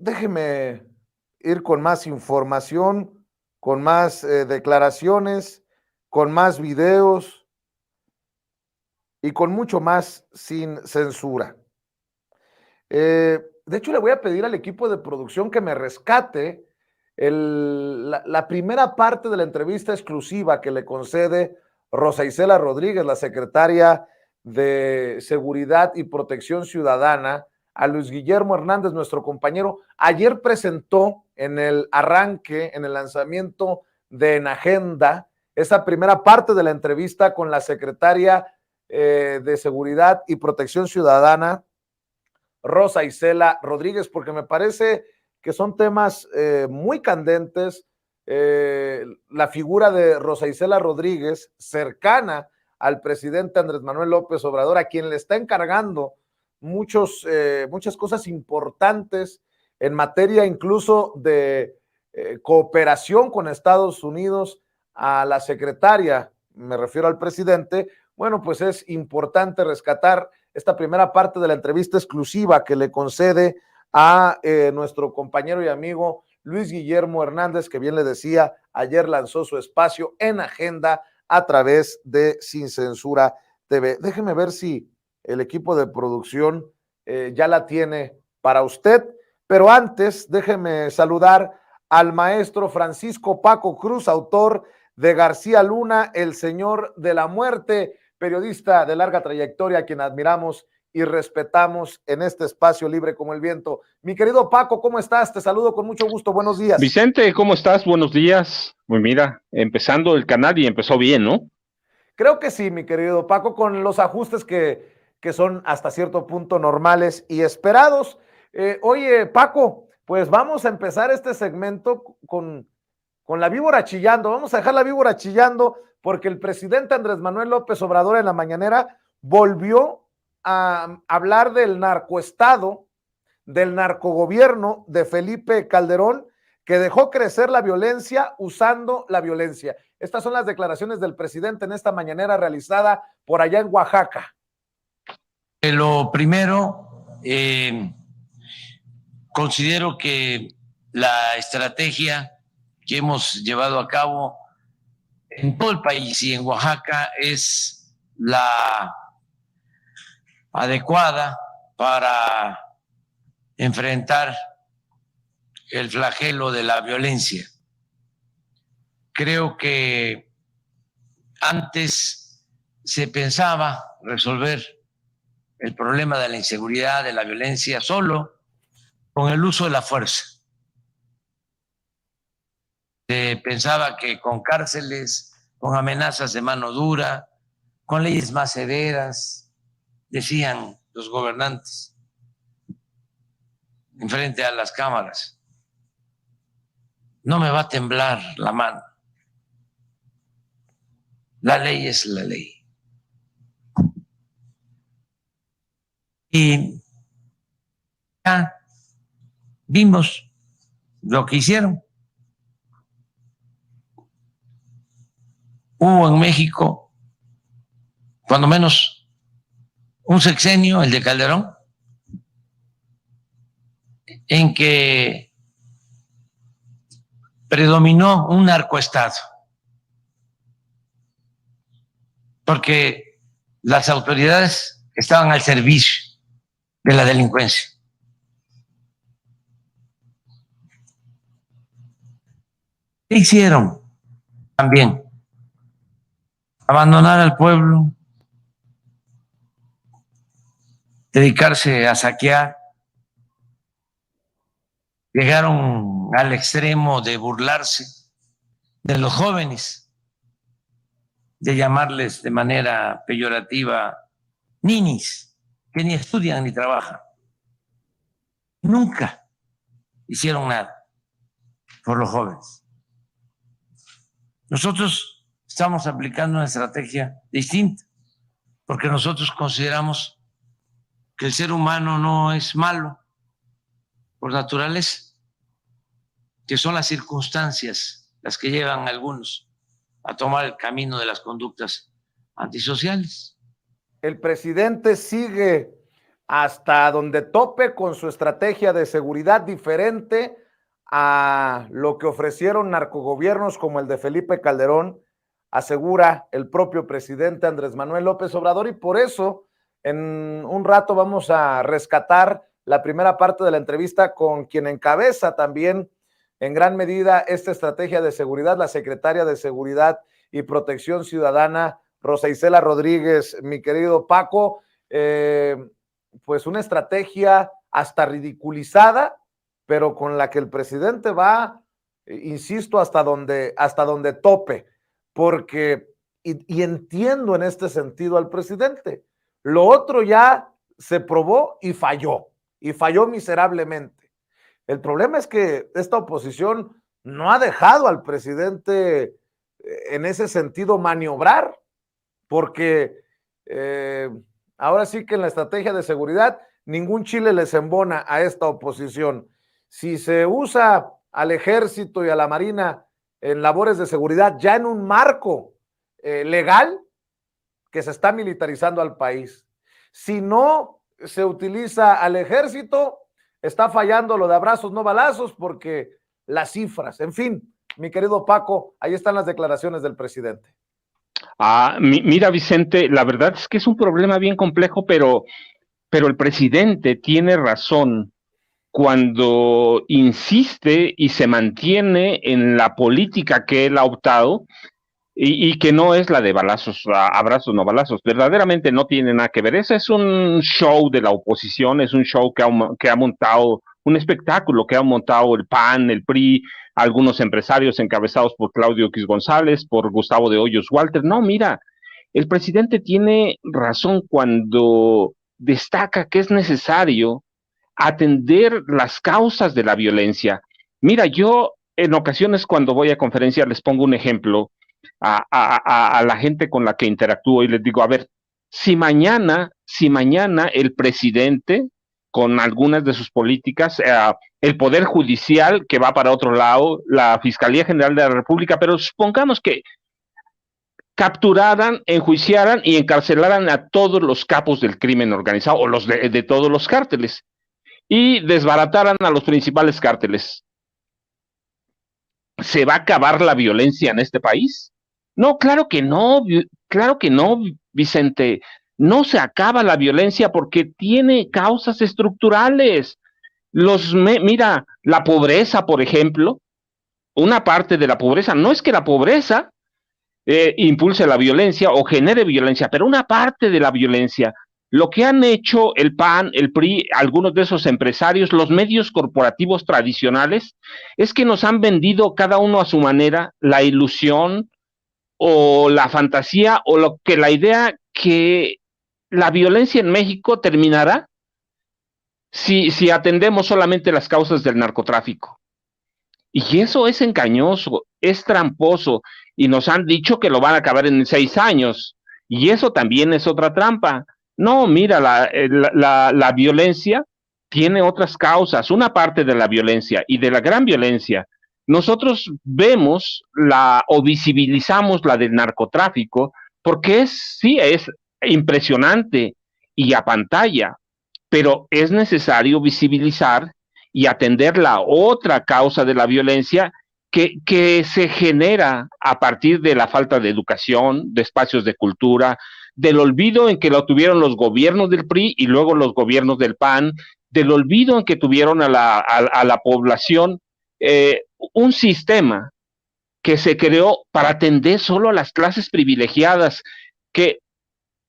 déjeme ir con más información, con más declaraciones, con más videos y con mucho más sin censura. De hecho, le voy a pedir al equipo de producción que me rescate la primera parte de la entrevista exclusiva que le concede Rosa Isela Rodríguez, la secretaria de Seguridad y Protección Ciudadana, a Luis Guillermo Hernández, nuestro compañero. Ayer presentó en el arranque, en el lanzamiento de En Agenda, esa primera parte de la entrevista con la secretaria de Seguridad y Protección Ciudadana, Rosa Isela Rodríguez, porque me parece que son temas muy candentes. La figura de Rosa Isela Rodríguez, cercana al presidente Andrés Manuel López Obrador, a quien le está encargando muchas cosas importantes en materia incluso de cooperación con Estados Unidos, a la secretaria, me refiero al presidente. Bueno, pues es importante rescatar esta primera parte de la entrevista exclusiva que le concede a nuestro compañero y amigo Luis Guillermo Hernández, que bien le decía, ayer lanzó su espacio En Agenda a través de Sin Censura TV. Déjeme ver si el equipo de producción ya la tiene para usted, pero antes déjeme saludar al maestro Francisco Paco Cruz, autor de García Luna, el Señor de la Muerte, periodista de larga trayectoria, a quien admiramos y respetamos en este espacio libre como el viento. Mi querido Paco, ¿cómo estás? Te saludo con mucho gusto, buenos días. Vicente, ¿cómo estás? Buenos días. Pues mira, empezando el canal y empezó bien, ¿no? Creo que sí, mi querido Paco, con los ajustes que son hasta cierto punto normales y esperados. Oye, Paco, pues vamos a empezar este segmento con la víbora chillando. Vamos a dejar la víbora chillando porque el presidente Andrés Manuel López Obrador en la mañanera volvió a hablar del narcoestado, del narcogobierno de Felipe Calderón, que dejó crecer la violencia usando la violencia. Estas son las declaraciones del presidente en esta mañanera realizada por allá en Oaxaca. Lo primero, considero que la estrategia que hemos llevado a cabo en todo el país y en Oaxaca es la adecuada para enfrentar el flagelo de la violencia. Creo que antes se pensaba resolver el problema de la inseguridad, de la violencia, solo con el uso de la fuerza. Se pensaba que con cárceles, con amenazas de mano dura, con leyes más severas, decían los gobernantes en frente a las cámaras, no me va a temblar la mano. La ley es la ley. Y ya vimos lo que hicieron. Hubo en México, cuando menos, un sexenio, el de Calderón, en que predominó un narcoestado, porque las autoridades estaban al servicio de la delincuencia. ¿Qué hicieron? También abandonar al pueblo, dedicarse a saquear. Llegaron al extremo de burlarse de los jóvenes, de llamarles de manera peyorativa ninis, que ni estudian ni trabajan. Nunca hicieron nada por los jóvenes. Nosotros estamos aplicando una estrategia distinta, porque nosotros consideramos que el ser humano no es malo por naturaleza, que son las circunstancias las que llevan a algunos a tomar el camino de las conductas antisociales. El presidente sigue hasta donde tope con su estrategia de seguridad diferente a lo que ofrecieron narcogobiernos como el de Felipe Calderón, asegura el propio presidente Andrés Manuel López Obrador, y por eso en un rato vamos a rescatar la primera parte de la entrevista con quien encabeza también en gran medida esta estrategia de seguridad, la secretaria de Seguridad y Protección Ciudadana, Rosa Isela Rodríguez. Mi querido Paco, pues una estrategia hasta ridiculizada, pero con la que el presidente va, insisto, hasta donde tope, porque, y entiendo en este sentido al presidente, lo otro ya se probó y falló miserablemente. El problema es que esta oposición no ha dejado al presidente en ese sentido maniobrar, porque ahora sí que en la estrategia de seguridad ningún chile les embona a esta oposición. Si se usa al ejército y a la marina en labores de seguridad ya en un marco legal, que se está militarizando al país. Si no se utiliza al ejército, está fallando lo de abrazos no balazos, porque las cifras, en fin, mi querido Paco, ahí están las declaraciones del presidente. Mira, Vicente, la verdad es que es un problema bien complejo, pero el presidente tiene razón cuando insiste y se mantiene en la política que él ha optado, y que no es la de balazos, abrazos, no balazos. Verdaderamente no tiene nada que ver. Ese es un show de la oposición, es un show que ha montado, un espectáculo que ha montado el PAN, el PRI, algunos empresarios encabezados por Claudio X González, por Gustavo de Hoyos Walter. No, mira, el presidente tiene razón cuando destaca que es necesario atender las causas de la violencia. Mira, yo en ocasiones cuando voy a conferencias les pongo un ejemplo a la gente con la que interactúo y les digo, a ver, si mañana el presidente con algunas de sus políticas, el Poder Judicial que va para otro lado, la Fiscalía General de la República, pero supongamos que capturaran, enjuiciaran y encarcelaran a todos los capos del crimen organizado o los de todos los cárteles y desbarataran a los principales cárteles. ¿Se va a acabar la violencia en este país? No, claro que no, Vicente. No se acaba la violencia porque tiene causas estructurales. Mira, la pobreza, por ejemplo, una parte de la pobreza, no es que la pobreza impulse la violencia o genere violencia, pero una parte de la violencia, lo que han hecho el PAN, el PRI, algunos de esos empresarios, los medios corporativos tradicionales, es que nos han vendido cada uno a su manera la ilusión o la fantasía o la idea que la violencia en México terminará si atendemos solamente las causas del narcotráfico. Y eso es engañoso, es tramposo, y nos han dicho que lo van a acabar en 6 años, y eso también es otra trampa. No, mira, la violencia tiene otras causas, una parte de la violencia y de la gran violencia. Nosotros vemos o visibilizamos la del narcotráfico porque sí, es impresionante y a pantalla, pero es necesario visibilizar y atender la otra causa de la violencia que se genera a partir de la falta de educación, de espacios de cultura, del olvido en que lo tuvieron los gobiernos del PRI y luego los gobiernos del PAN, del olvido en que tuvieron a la población, un sistema que se creó para atender solo a las clases privilegiadas,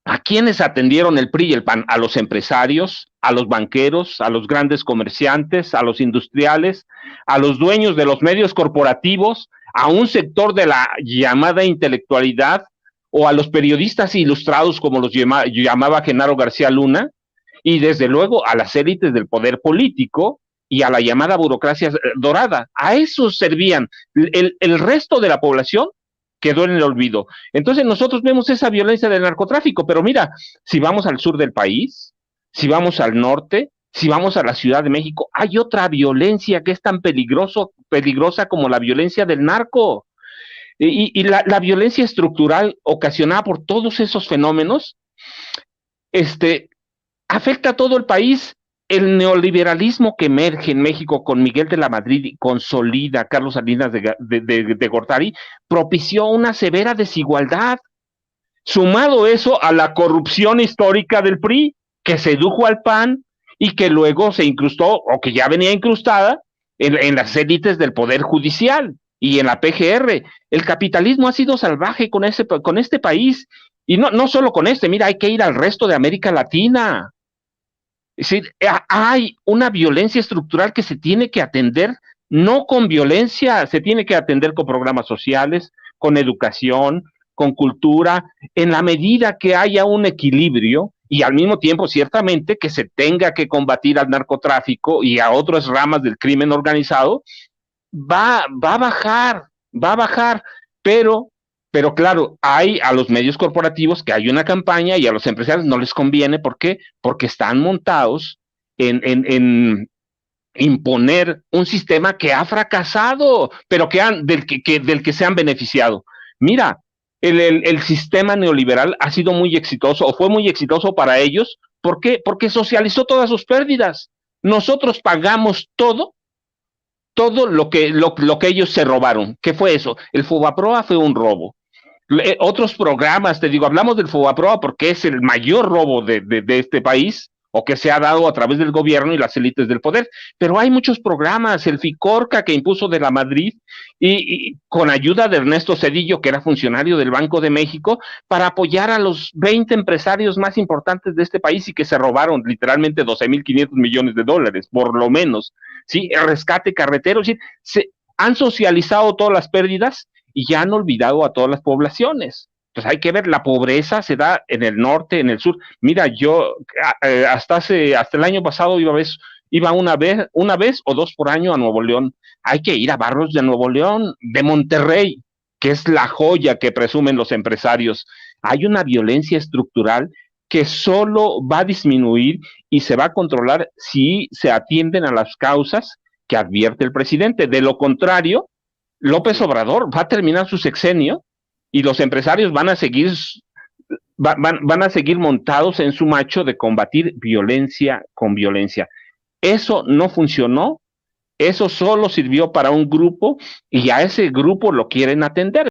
¿a quiénes atendieron el PRI y el PAN? A los empresarios, a los banqueros, a los grandes comerciantes, a los industriales, a los dueños de los medios corporativos, a un sector de la llamada intelectualidad o a los periodistas ilustrados como los llamaba Genaro García Luna, y desde luego a las élites del poder político y a la llamada burocracia dorada. A eso servían. El resto de la población quedó en el olvido. Entonces nosotros vemos esa violencia del narcotráfico, pero mira, si vamos al sur del país, si vamos al norte, si vamos a la Ciudad de México, hay otra violencia que es tan peligrosa como la violencia del narco. Y la violencia estructural ocasionada por todos esos fenómenos, afecta a todo el país. El neoliberalismo que emerge en México con Miguel de la Madrid y consolida a Carlos Salinas de Gortari propició una severa desigualdad. Sumado eso a la corrupción histórica del PRI, que sedujo al PAN y que luego se incrustó, o que ya venía incrustada, en las élites del Poder Judicial y en la PGR. El capitalismo ha sido salvaje con este país, y no solo con mira, hay que ir al resto de América Latina. Es decir, hay una violencia estructural que se tiene que atender, no con violencia, se tiene que atender con programas sociales, con educación, con cultura, en la medida que haya un equilibrio y al mismo tiempo, ciertamente, que se tenga que combatir al narcotráfico y a otras ramas del crimen organizado, va a bajar, pero claro, hay a los medios corporativos que hay una campaña y a los empresarios no les conviene. ¿Por qué? Porque están montados en imponer un sistema que ha fracasado, pero del que se han beneficiado. Mira, el sistema neoliberal ha sido muy exitoso, o fue muy exitoso para ellos. ¿Por qué? Porque socializó todas sus pérdidas. Nosotros pagamos todo lo que ellos se robaron. ¿Qué fue eso? El Fobaproa fue un robo. Otros programas, te digo, hablamos del Fobaproa porque es el mayor robo de este país, o que se ha dado a través del gobierno y las élites del poder, pero hay muchos programas, el FICORCA que impuso de la Madrid, y con ayuda de Ernesto Zedillo, que era funcionario del Banco de México, para apoyar a los 20 empresarios más importantes de este país y que se robaron literalmente 12,500 millones de dólares, por lo menos, ¿sí? El rescate carretero, ¿sí? Se han socializado todas las pérdidas y ya han olvidado a todas las poblaciones. Entonces hay que ver, la pobreza se da en el norte, en el sur. Mira, yo hasta el año pasado iba una vez o dos por año a Nuevo León. Hay que ir a barrios de Nuevo León, de Monterrey, que es la joya que presumen los empresarios. Hay una violencia estructural que solo va a disminuir y se va a controlar si se atienden a las causas que advierte el presidente. De lo contrario, López Obrador va a terminar su sexenio y los empresarios van a seguir montados en su macho de combatir violencia con violencia. Eso no funcionó, eso solo sirvió para un grupo y a ese grupo lo quieren atender.